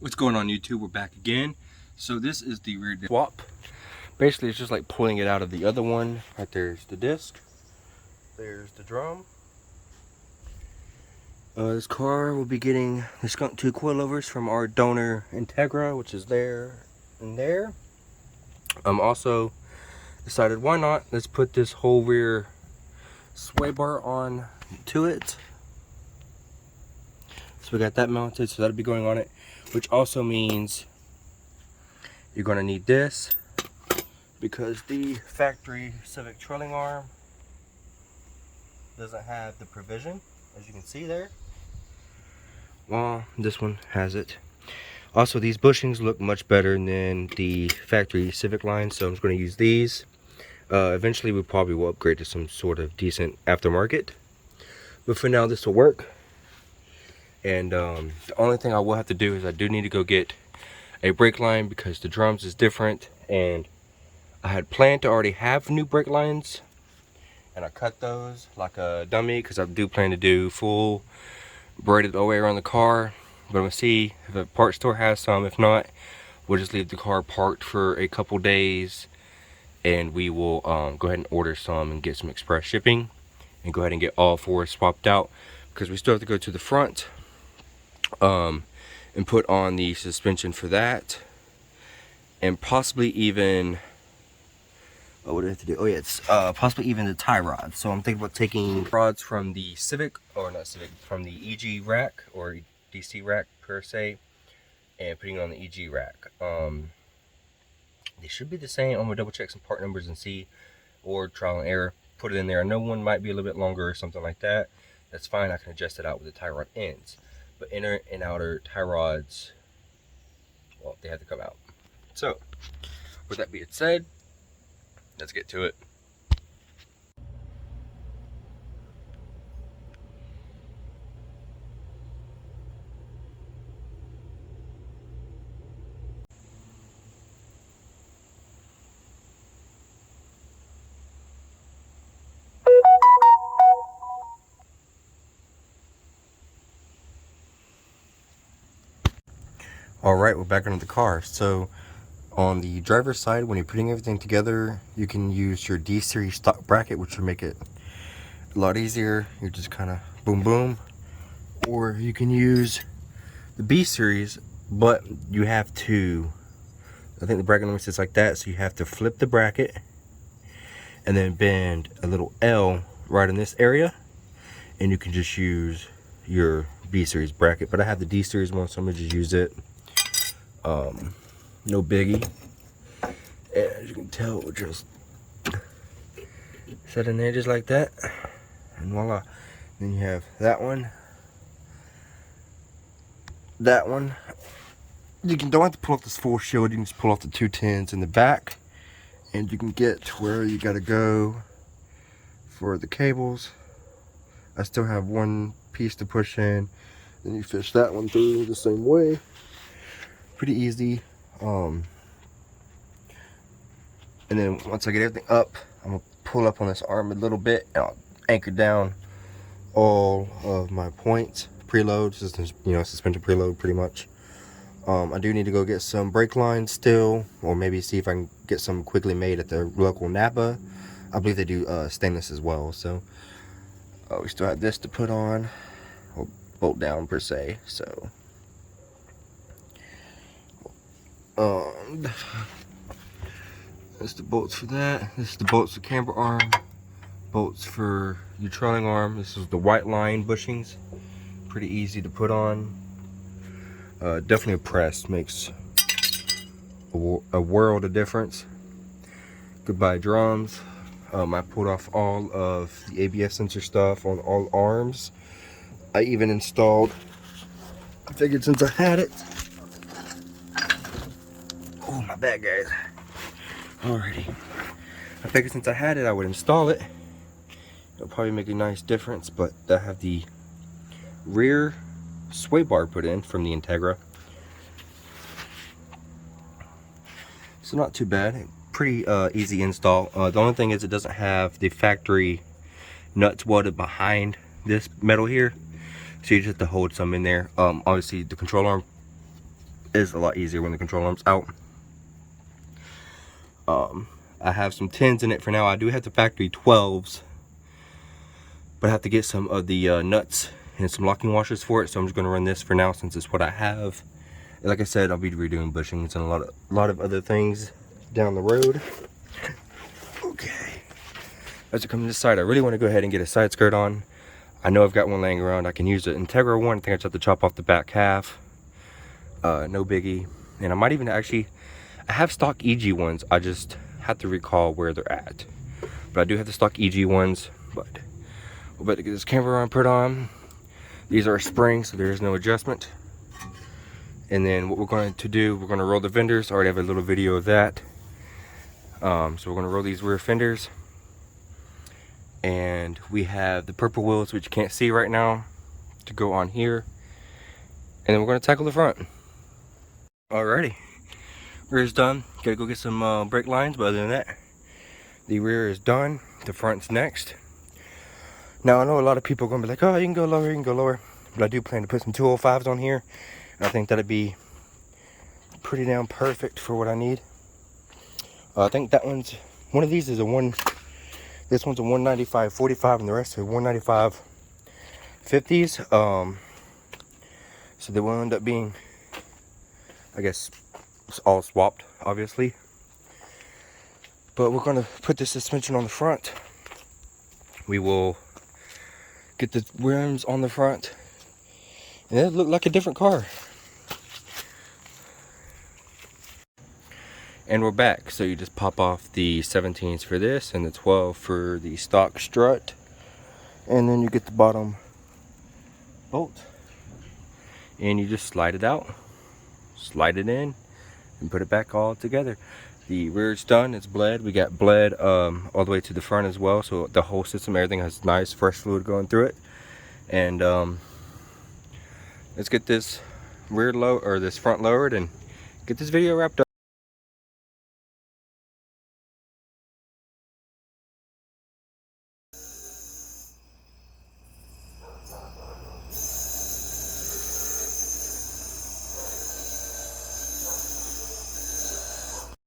What's going on, YouTube? We're back again. So this is the rear swap. Basically, it's just like pulling it out of the other one. Right there's the disc. There's the drum. This car will be getting the skunk 2 coilovers from our donor Integra, which is there and there. Also decided why not, let's put this whole rear sway bar on to it. So we got that mounted, so that'll be going on it, which also means you're going to need this because the factory Civic trailing arm doesn't have the provision, as you can see there. Well, this one has it. Also, these bushings look much better than the factory Civic line, so I'm just going to use these. Eventually we probably will upgrade to some sort of decent aftermarket, but for now this will work. And the only thing I will have to do is I do need to go get a brake line because the drums is different, and I had planned to already have new brake lines and I cut those like a dummy because I do plan to do full braided all the way around the car. But I'm gonna see if a parts store has some. If not, we'll just leave the car parked for a couple days and we will go ahead and order some and get some express shipping and go ahead and get all four swapped out, because we still have to go to the front and put on the suspension for that, and possibly even what do I have to do? Oh yeah, it's possibly even the tie rods. So I'm thinking about taking rods from the Civic, or not Civic, from the EG rack or DC rack per se, and putting it on the EG rack. They should be the same. I'm gonna double check some part numbers and see, or trial and error, put it in there. I know one might be a little bit longer or something like that. That's fine, I can adjust it out with the tie rod ends. But inner and outer tie rods, well, they have to come out. So, with that being said, let's get to it. Alright, we're back into the car. So on the driver's side, when you're putting everything together, you can use your D series stock bracket, which will make it a lot easier. You just kind of boom boom. Or you can use the B series, but you have to, I think the bracket number sits like that, so you have to flip the bracket and then bend a little L right in this area, and you can just use your B series bracket. But I have the D series one, so I'm gonna just use it. No biggie. And as you can tell, we'll just set in there just like that, and voila. Then you have that one, that one. You don't have to pull off this full shield. You can just pull off the 210s in the back, and you can get where you gotta go for the cables. I still have one piece to push in, then you fish that one through the same way. Pretty easy. And then once I get everything up, I'm gonna pull up on this arm a little bit and I'll anchor down all of my points, preload, suspension preload pretty much. I do need to go get some brake lines still, or maybe see if I can get some quickly made at the local Napa. I believe they do stainless as well. So we still have this to put on, or bolt down per se. So that's the bolts for that. This is the bolts for camber arm, bolts for your trailing arm. This is the white line bushings, pretty easy to put on. Definitely a press makes a world of difference. Goodbye drums. I pulled off all of the ABS sensor stuff on all arms. I even installed, I figured since I had it, oh my bad guys. Alrighty, I figured since I had it I would install it. It'll probably make a nice difference, but I have the rear sway bar put in from the Integra. So not too bad, pretty easy install. The only thing is it doesn't have the factory nuts welded behind this metal here, so you just have to hold some in there. Obviously the control arm is a lot easier when the control arm's out. I have some 10s in it for now. I do have the factory 12s, but I have to get some of the nuts and some locking washers for it, so I'm just going to run this for now since it's what I have. And like I said, I'll be redoing bushings and a lot of other things down the road. Okay, as it comes to this side, I really want to go ahead and get a side skirt on. I know I've got one laying around. I can use the Integra one. I think I just have to chop off the back half. No biggie. And I might even I have stock EG ones. I just have to recall where they're at. But I do have the stock EG ones. But we're about to get this camera on, put on. These are springs, so there is no adjustment. And then what we're going to do, we're going to roll the fenders. I already have a little video of that. So we're going to roll these rear fenders. And we have the purple wheels, which you can't see right now, to go on here. And then we're going to tackle the front. Alrighty. Rear is done. Gotta go get some brake lines, but other than that, the rear is done. The front's next. Now I know a lot of people are gonna be like, oh, you can go lower, you can go lower. But I do plan to put some 205s on here. And I think that'd be pretty damn perfect for what I need. I think that one's, one of these is a this one's a 195 45 and the rest are 195 50s. So they will end up being, I guess, all swapped, obviously. But we're gonna put the suspension on the front. We will get the rims on the front, and it looked like a different car. And we're back. So you just pop off the 17s for this and the 12 for the stock strut, and then you get the bottom bolt and you just slide it out, slide it in, and put it back all together. The rear's done. It's bled. We got bled all the way to the front as well, so the whole system, everything has nice fresh fluid going through it. And let's get this rear load, or this front lowered, and get this video wrapped up.